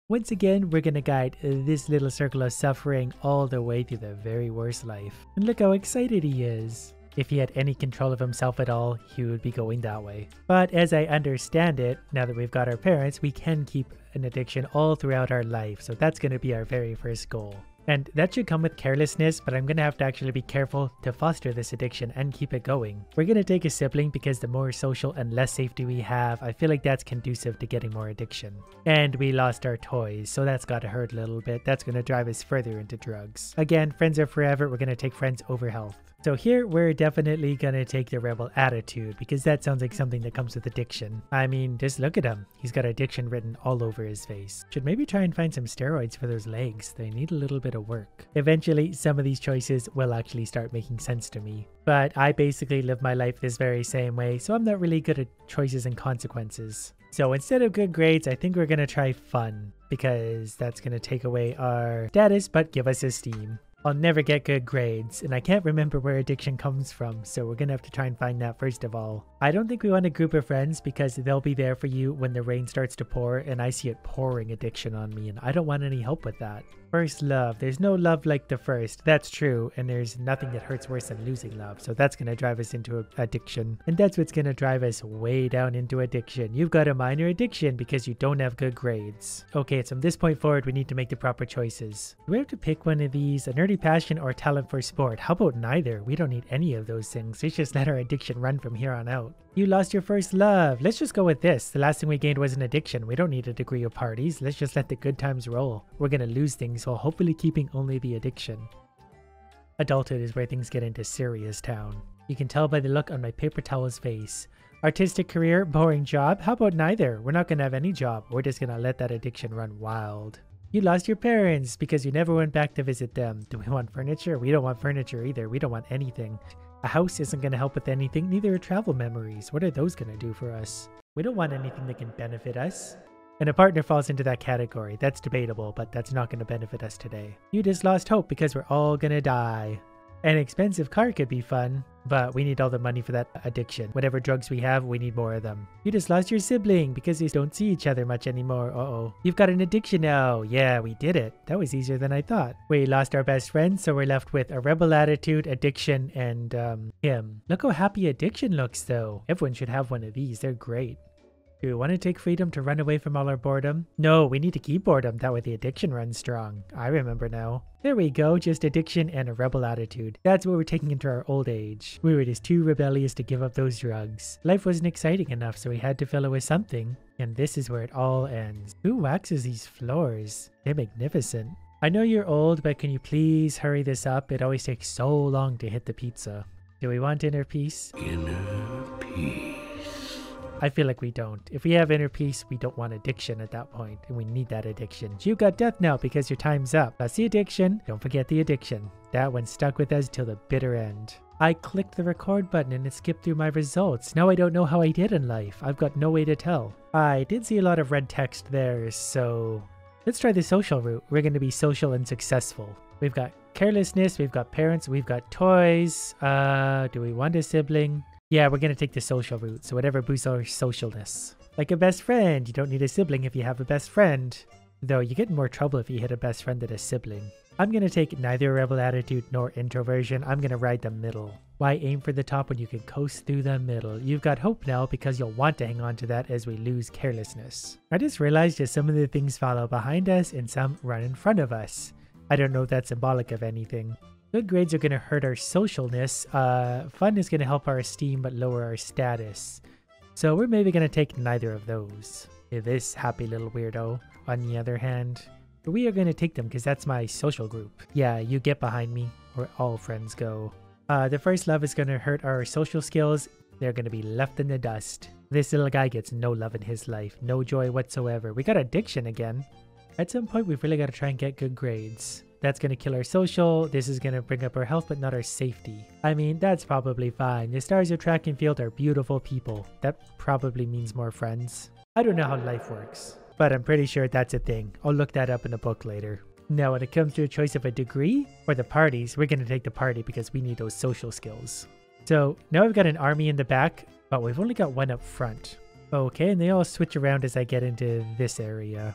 Once again, we're gonna guide this little circle of suffering all the way through the very worst life. And look how excited he is. If he had any control of himself at all, he would be going that way. But as I understand it, now that we've got our parents, we can keep an addiction all throughout our life. So that's gonna be our very first goal. And that should come with carelessness, but I'm going to have to actually be careful to foster this addiction and keep it going. We're going to take a sibling because the more social and less safety we have, I feel like that's conducive to getting more addiction. And we lost our toys, so that's got to hurt a little bit. That's going to drive us further into drugs. Again, friends are forever. We're going to take friends over health. So here, we're definitely going to take the rebel attitude because that sounds like something that comes with addiction. I mean, just look at him. He's got addiction written all over his face. Should maybe try and find some steroids for those legs. They need a little bit of work. Eventually, some of these choices will actually start making sense to me. But I basically live my life this very same way, so I'm not really good at choices and consequences. So instead of good grades, I think we're going to try fun because that's going to take away our status but give us esteem. I'll never get good grades, and I can't remember where addiction comes from, so we're gonna have to try and find that first of all. I don't think we want a group of friends because they'll be there for you when the rain starts to pour, and I see it pouring addiction on me, and I don't want any help with that. First love. There's no love like the first. That's true, and there's nothing that hurts worse than losing love, so that's gonna drive us into addiction. And that's what's gonna drive us way down into addiction. You've got a minor addiction because you don't have good grades. Okay, so from this point forward, we need to make the proper choices. Do we have to pick one of these? A nerdy passion or talent for sport? How about neither? We don't need any of those things. Let's just let our addiction run from here on out. You lost your first love. Let's just go with this. The last thing we gained was an addiction. We don't need a degree of parties. Let's just let the good times roll. We're gonna lose things while hopefully keeping only the addiction. Adulthood is where things get into serious town. You can tell by the look on my paper towel's face. Artistic career, boring job? How about neither? We're not gonna have any job. We're just gonna let that addiction run wild. You lost your parents because you never went back to visit them. Do we want furniture? We don't want furniture either. We don't want anything. A house isn't going to help with anything, neither are travel memories. What are those going to do for us? We don't want anything that can benefit us. And a partner falls into that category. That's debatable, but that's not going to benefit us today. You just lost hope because we're all going to die. An expensive car could be fun, but we need all the money for that addiction. Whatever drugs we have, we need more of them. You just lost your sibling because you don't see each other much anymore. Uh-oh. You've got an addiction now. Yeah, we did it. That was easier than I thought. We lost our best friend, so we're left with a rebel attitude, addiction, and him. Look how happy addiction looks, though. Everyone should have one of these. They're great. Do we want to take freedom to run away from all our boredom? No, we need to keep boredom. That way the addiction runs strong. I remember now. There we go, just addiction and a rebel attitude. That's what we're taking into our old age. We were just too rebellious to give up those drugs. Life wasn't exciting enough, so we had to fill it with something. And this is where it all ends. Who waxes these floors? They're magnificent. I know you're old, but can you please hurry this up? It always takes so long to hit the pizza. Do we want inner peace? Inner peace. I feel like we don't. If we have inner peace, we don't want addiction at that point, and we need that addiction. You got death now because your time's up. That's the addiction. Don't forget the addiction. That one stuck with us till the bitter end. I clicked the record button and it skipped through my results. Now I don't know how I did in life. I've got no way to tell. I did see a lot of red text there, so let's try the social route. We're going to be social and successful. We've got carelessness, we've got parents, we've got toys. Do we want a sibling? Yeah, we're going to take the social route, so whatever boosts our socialness. Like a best friend, you don't need a sibling if you have a best friend. Though you get in more trouble if you hit a best friend than a sibling. I'm going to take neither rebel attitude nor introversion. I'm going to ride the middle. Why aim for the top when you can coast through the middle? You've got hope now because you'll want to hang on to that as we lose carelessness. I just realized that some of the things follow behind us and some run in front of us. I don't know if that's symbolic of anything. Good grades are going to hurt our socialness. Fun is going to help our esteem but lower our status. So we're maybe going to take neither of those. This happy little weirdo, on the other hand, we are going to take them because that's my social group. Yeah, you get behind me where all friends go. The first love is going to hurt our social skills. They're going to be left in the dust. This little guy gets no love in his life. No joy whatsoever. We got addiction again. At some point, we've really got to try and get good grades. That's going to kill our social. This is going to bring up our health, but not our safety. I mean, that's probably fine. The stars of track and field are beautiful people. That probably means more friends. I don't know how life works, but I'm pretty sure that's a thing. I'll look that up in a book later. Now, when it comes to a choice of a degree or the parties, we're going to take the party because we need those social skills. So now I've got an army in the back, but we've only got one up front. Okay, and they all switch around as I get into this area.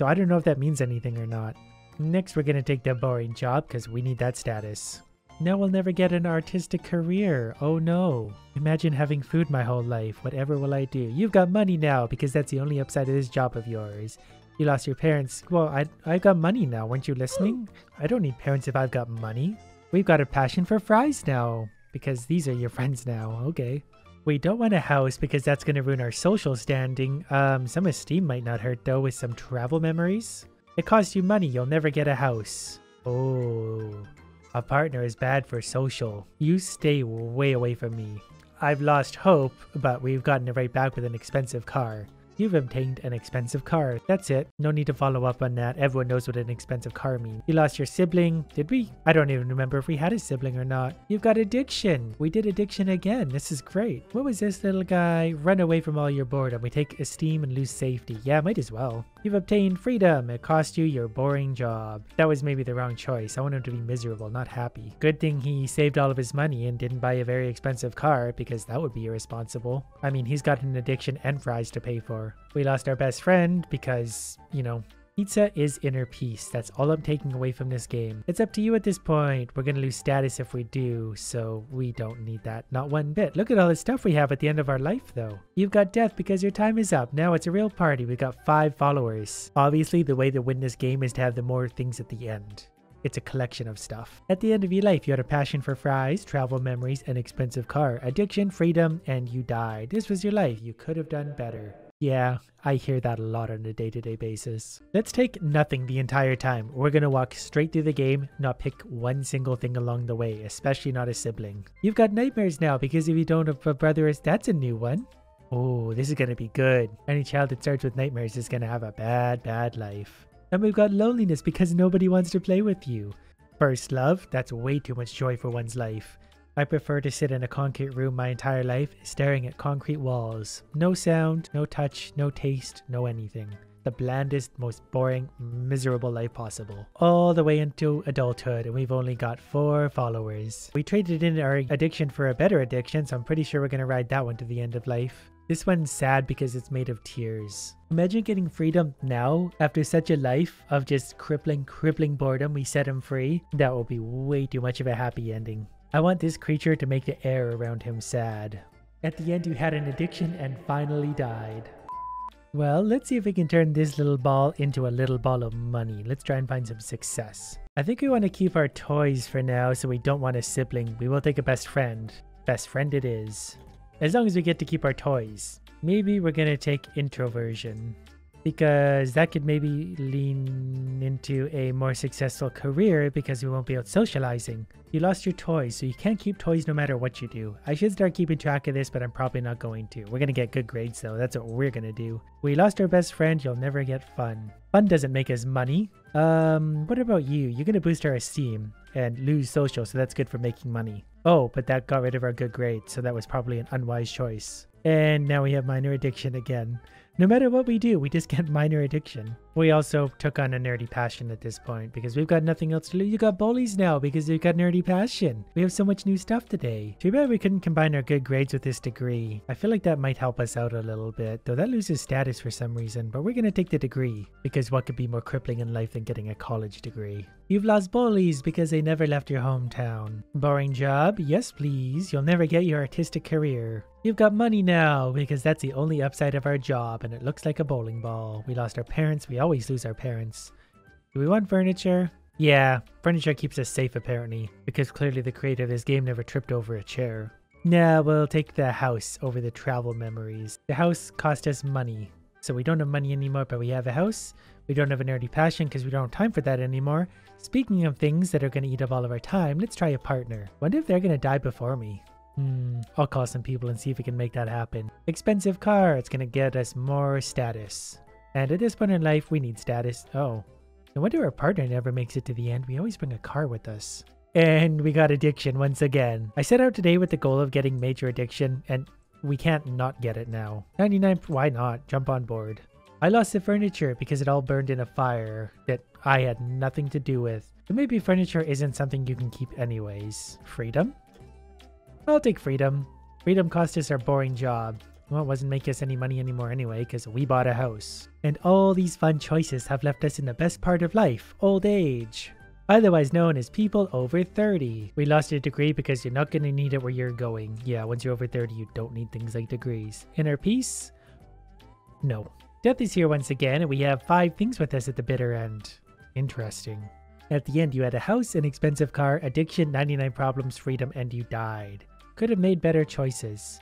So I don't know if that means anything or not. Next, we're gonna take the boring job because we need that status. Now we'll never get an artistic career. Oh no. Imagine having food my whole life. Whatever will I do? You've got money now because that's the only upside of this job of yours. You lost your parents. Well, I've got money now. Weren't you listening? I don't need parents if I've got money. We've got a passion for fries now because these are your friends now. Okay. We don't want a house because that's going to ruin our social standing. Some esteem might not hurt though with some travel memories. It costs you money. You'll never get a house. Oh. A partner is bad for social. You stay way away from me. I've lost hope, but we've gotten it right back with an expensive car. You've obtained an expensive car. That's it. No need to follow up on that. Everyone knows what an expensive car means. You lost your sibling. Did we? I don't even remember if we had a sibling or not. You've got addiction. We did addiction again. This is great. What was this little guy? Run away from all your boredom. We take esteem and lose safety. Yeah, might as well. You've obtained freedom. It cost you your boring job. That was maybe the wrong choice. I want him to be miserable, not happy. Good thing he saved all of his money and didn't buy a very expensive car because that would be irresponsible. I mean, he's got an addiction and fries to pay for. We lost our best friend because, you know, pizza is inner peace. That's all I'm taking away from this game. It's up to you at this point. We're going to lose status if we do, so we don't need that. Not one bit. Look at all the stuff we have at the end of our life, though. You've got death because your time is up. Now it's a real party. We got 5 followers. Obviously, the way to win this game is to have the more things at the end. It's a collection of stuff. At the end of your life, you had a passion for fries, travel memories, an expensive car, addiction, freedom, and you died. This was your life. You could have done better. Yeah, I hear that a lot on a day-to-day basis. Let's take nothing the entire time. We're gonna walk straight through the game, not pick one single thing along the way, especially not a sibling. You've got nightmares now because if you don't have a brother, that's a new one. Oh, this is gonna be good. Any child that starts with nightmares is gonna have a bad life. And we've got loneliness because nobody wants to play with you. First love, that's way too much joy for one's life. I prefer to sit in a concrete room my entire life, staring at concrete walls. No sound, no touch, no taste, no anything. The blandest, most boring, miserable life possible. All the way into adulthood, and we've only got 4 followers. We traded in our addiction for a better addiction, so I'm pretty sure we're gonna ride that one to the end of life. This one's sad because it's made of tears. Imagine getting freedom now, after such a life of just crippling boredom. We set him free. That will be way too much of a happy ending. I want this creature to make the air around him sad. At the end, you had an addiction and finally died. Well, let's see if we can turn this little ball into a little ball of money. Let's try and find some success. I think we want to keep our toys for now, so we don't want a sibling. We will take a best friend. Best friend it is. As long as we get to keep our toys. Maybe we're going to take introversion, because that could maybe lean into a more successful career because we won't be out socializing. You lost your toys, so you can't keep toys no matter what you do. I should start keeping track of this, but I'm probably not going to. We're going to get good grades though. That's what we're going to do. We lost our best friend. You'll never get fun. Fun doesn't make us money. What about you? You're going to boost our esteem and lose social, so that's good for making money. Oh, but that got rid of our good grades, so that was probably an unwise choice. And now we have minor addiction again. No matter what we do, we just get minor addiction. We also took on a nerdy passion at this point because we've got nothing else to do. You got bullies now because you've got nerdy passion. We have so much new stuff today. Too bad we couldn't combine our good grades with this degree. I feel like that might help us out a little bit, though that loses status for some reason, but we're gonna take the degree because what could be more crippling in life than getting a college degree? You've lost bullies because they never left your hometown. Boring job? Yes, please. You'll never get your artistic career. You've got money now because that's the only upside of our job and it looks like a bowling ball. We lost our parents. We always lose our parents. Do we want furniture? Yeah, furniture keeps us safe apparently because clearly the creator of this game never tripped over a chair. Nah, we'll take the house over the travel memories. The house cost us money. So we don't have money anymore, but we have a house. We don't have a nerdy passion because we don't have time for that anymore. Speaking of things that are going to eat up all of our time, let's try a partner. Wonder if they're going to die before me. I'll call some people and see if we can make that happen. Expensive car, it's going to get us more status. And at this point in life, we need status. Oh, no wonder our partner never makes it to the end. We always bring a car with us. And we got addiction once again. I set out today with the goal of getting major addiction, and we can't not get it now. 99, why not? Jump on board. I lost the furniture because it all burned in a fire that I had nothing to do with. So maybe furniture isn't something you can keep anyways. Freedom? I'll take freedom. Freedom cost us our boring job. Well, it wasn't making us any money anymore anyway, because we bought a house. And all these fun choices have left us in the best part of life, old age. Otherwise known as people over 30. We lost your degree because you're not going to need it where you're going. Yeah, once you're over 30, you don't need things like degrees. Inner peace? No. Death is here once again, and we have 5 things with us at the bitter end. Interesting. At the end, you had a house, an expensive car, addiction, 99 problems, freedom, and you died. Could have made better choices.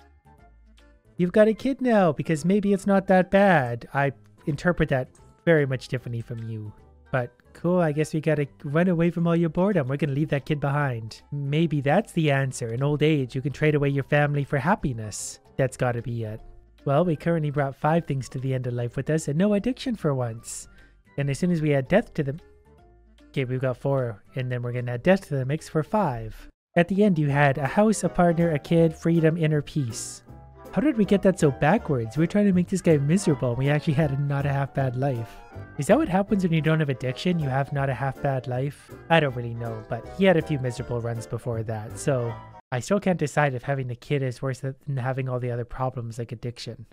You've got a kid now, because maybe it's not that bad. I interpret that very much differently from you. But cool, I guess we gotta run away from all your boredom. We're gonna leave that kid behind. Maybe that's the answer. In old age, you can trade away your family for happiness. That's gotta be it. Well, we currently brought 5 things to the end of life with us and no addiction for once. And as soon as we add death to the... Okay, we've got 4, and then we're gonna add death to the mix for 5. At the end, you had a house, a partner, a kid, freedom, inner peace. How did we get that so backwards? We were trying to make this guy miserable, and we actually had a not a half bad life. Is that what happens when you don't have addiction? You have not a half bad life? I don't really know, but he had a few miserable runs before that, so I still can't decide if having a kid is worse than having all the other problems like addiction.